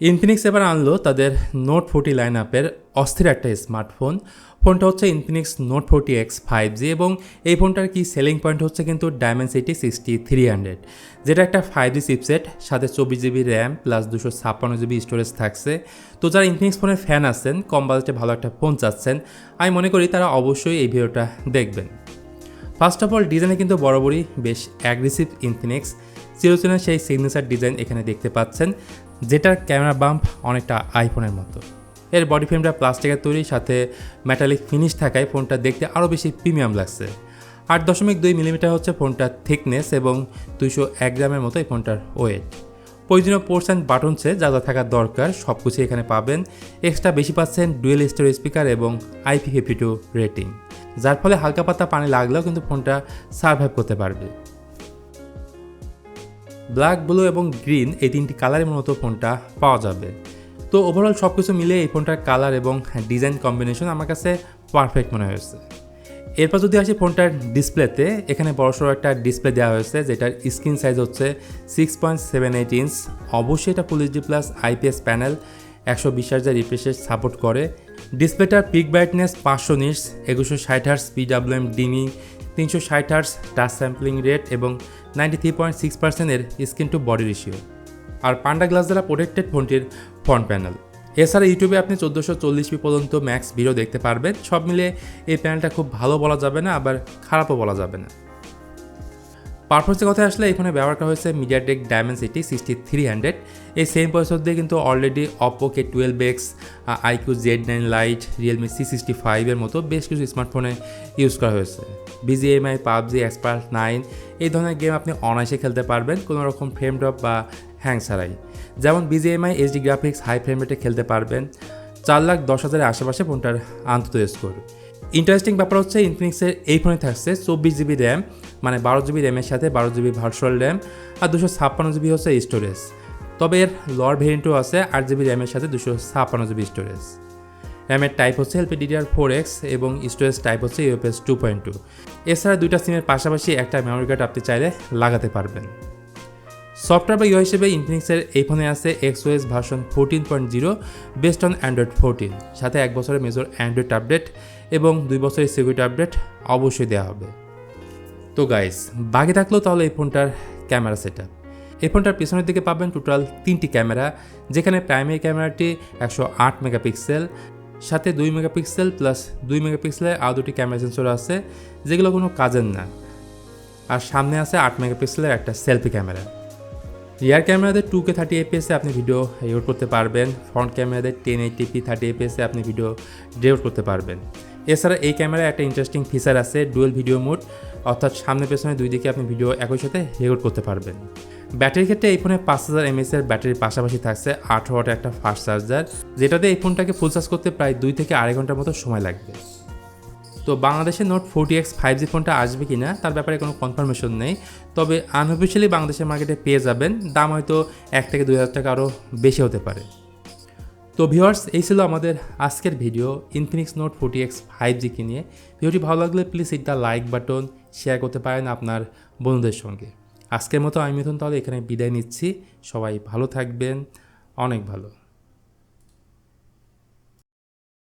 Infinix এবার আনলো তাদের নোট 40 লাইন আপের অস্থির একটা স্মার্টফোন। ফোনটা হচ্ছে ইনফিনিক্স নোট 40X 5G এবং এই ফোনটার কি সেলিং পয়েন্ট হচ্ছে কিন্তু ডায়মেনসিটি 6300, যেটা একটা 5G চিপসেট, সাথে 24GB RAM plus 256GB storage থাকছে। তো যারা ইনফিনিক্স ফোনের ফ্যান আছেন, কম বাজেটে ভালো একটা ফোন চাচ্ছেন, আমি মনে করি তারা অবশ্যই এই ভিডিওটা দেখবেন। ফার্স্ট অফ অল ডিজাইনে কিন্তু বরাবরই বেশ অ্যাগ্রেসিভ ইনফিনিক্স চিরচেনা সেই সিগনেচার ডিজাইন এখানে দেখতে পাচ্ছেন, যেটার ক্যামেরা বাম্প অনেকটা আইফোনের মতো। এর বডি ফ্রেমটা প্লাস্টিকের তৈরি, সাথে মেটালিক ফিনিশ থাকায় ফোনটা দেখতে আরও বেশি প্রিমিয়াম লাগছে। 8.2 মিলিমিটার হচ্ছে ফোনটার থিকনেস এবং 201 গ্রামের মতো এই ফোনটার ওয়েট। প্রয়োজনীয় পোর্টস অ্যান্ড বাটনসে যা যা থাকার দরকার সব কিছু এখানে পাবেন। এক্সট্রা বেশি পাচ্ছেন ডুয়েল স্টোরেজ স্পিকার এবং IP52 রেটিং, যার ফলে হালকা পাতা পানি লাগলেও কিন্তু ফোনটা সার্ভাইভ করতে পারবে। ব্ল্যাক, ব্লু এবং গ্রিন এই তিনটি কালারের মতো ফোনটা পাওয়া যাবে। তো ওভারঅল সব কিছু মিলে এই ফোনটার কালার এবং ডিজাইন কম্বিনেশন আমার কাছে পারফেক্ট মনে হয়েছে। এরপর যদি আসি ফোনটার ডিসপ্লেতে, এখানে বড়সড় একটা ডিসপ্লে দেওয়া হয়েছে, যেটার স্ক্রিন সাইজ হচ্ছে 6.78 ইঞ্চ। অবশ্যই এটা full HD plus IPS panel, 120 হার্টজের রিফ্রেশ সাপোর্ট করে। ডিসপ্লেটার peak brightness 500 nits, 2160 hertz PWM dimming, 360 hertz touch sampling rate এবং 93.6% এর স্ক্রিন টু বডি রেশিও। আর পান্ডা গ্লাস দ্বারা প্রোটেক্টেড ফোনটির ফ্রন্ট প্যানেল। এছাড়া ইউটিউবে আপনি 1440p পর্যন্ত ম্যাক্স ভিডিও দেখতে পারবেন। সব মিলে এই প্যানেলটা খুব ভালো বলা যাবে না, আবার খারাপও বলা যাবে না। পারফরমেন্সের কথা আসলে এখানে ব্যবহার করা হয়েছে মিডিয়াটেক ডায়মেনসিটি 6300। এই সেম প্রসেসর দিয়ে কিন্তু already Oppo K12X, IQ Z9 light, Realme C65 এর মতো বেশ কিছু স্মার্টফোনে ইউজ করা হয়েছে। BGMI, PUBG, Expert 9 এই ধরনের গেম আপনি অনায়াসে খেলতে পারবেন কোনো রকম ফ্রেম ড্রপ বা হ্যাং ছাড়াই। যেমন BGMI HD graphics high frame রেটে খেলতে পারবেন। 4,10,000-এর আশেপাশে ফোনটার আন্তত স্কোর। ইন্টারেস্টিং ব্যাপার হচ্ছে ইনফিনিক্সের এই ফোনে থাকছে 24GB র্যাম, মানে 12GB র্যামের সাথে 12GB ভার্চুয়াল র্যাম, আর 256GB হচ্ছে স্টোরেজ। তবে এর লোয়ার ভেরিয়েন্টও আছে 8GB র্যামের সাথে 256GB স্টোরেজ। র্যামের টাইপ হচ্ছে LPDDR4X এবং স্টোরেজ টাইপ হচ্ছে UFS 2.2। এছাড়া দুইটা সিমের পাশাপাশি একটা মেমোরি কার্ড আপনি চাইলে লাগাতে পারবেন। সফটওয়্যার বা ইউআই হিসেবে ইনফিনিক্সের এই ফোনে আছে XOS version 14.0 based on Android 14, সাথে 1 বছরের মেজর অ্যান্ড্রয়েড আপডেট এবং 2 বছরের সিকিউরিটি আপডেট অবশ্যই দেওয়া হবে। তো গাইস, বাকি থাকলেও তাহলে এই ফোনটার ক্যামেরা সেটআপ। এই ফোনটার পিছনের দিকে পাবেন টোটাল 3টি ক্যামেরা, যেখানে প্রাইমারি ক্যামেরাটি 108 মেগাপিক্সেল, সাথে 2 মেগাপিক্সেল প্লাস 2 মেগাপিক্সেলের আরও 2টি ক্যামেরা সেন্সর আছে, যেগুলো কোনো কাজের না। আর সামনে আছে 8 মেগাপিক্সেলের একটা সেলফি ক্যামেরা। রিয়ার ক্যামেরাতে 2K 30fps আপনি ভিডিও রেকর্ড করতে পারবেন। ফ্রন্ট ক্যামেরাতে 1080p 30fps আপনি ভিডিও রেকর্ড করতে পারবেন। এছাড়া এই ক্যামেরায় একটা ইন্টারেস্টিং ফিচার আছে ডুয়েল ভিডিও মোড, অর্থাৎ সামনে পেছনে দুই দিকে আপনি ভিডিও একই সাথে রেকর্ড করতে পারবেন। ব্যাটারির ক্ষেত্রে এই ফোনে 5000 mAh এর ব্যাটারির পাশাপাশি থাকছে 18 ওয়াটের একটা ফাস্ট চার্জার, যেটাতে এই ফোনটাকে ফুল চার্জ করতে প্রায় 2 থেকে 2.5 ঘন্টার মতো সময় লাগবে। তো বাংলাদেশে নোট 40X 5G ফোনটা আসবে কি না তার ব্যাপারে কোনো কনফার্মেশন নেই, তবে আনঅফিশিয়ালি বাংলাদেশের মার্কেটে পেয়ে যাবেন। দাম হয়তো 1 থেকে 2,000 টাকা আরও বেশি হতে পারে। তো ভিউয়ার্স, এই ছিল আমাদের আজকের video Infinix note 40X 5G কে নিয়ে। ভিডিওটি ভালো লাগলে please hit the like button, share করতে পারেন আপনার বন্ধুদের সঙ্গে। আজকের মতো আমি মিথুন তাহলে এখানে বিদায় নিচ্ছি। সবাই ভালো থাকবেন, অনেক ভালো।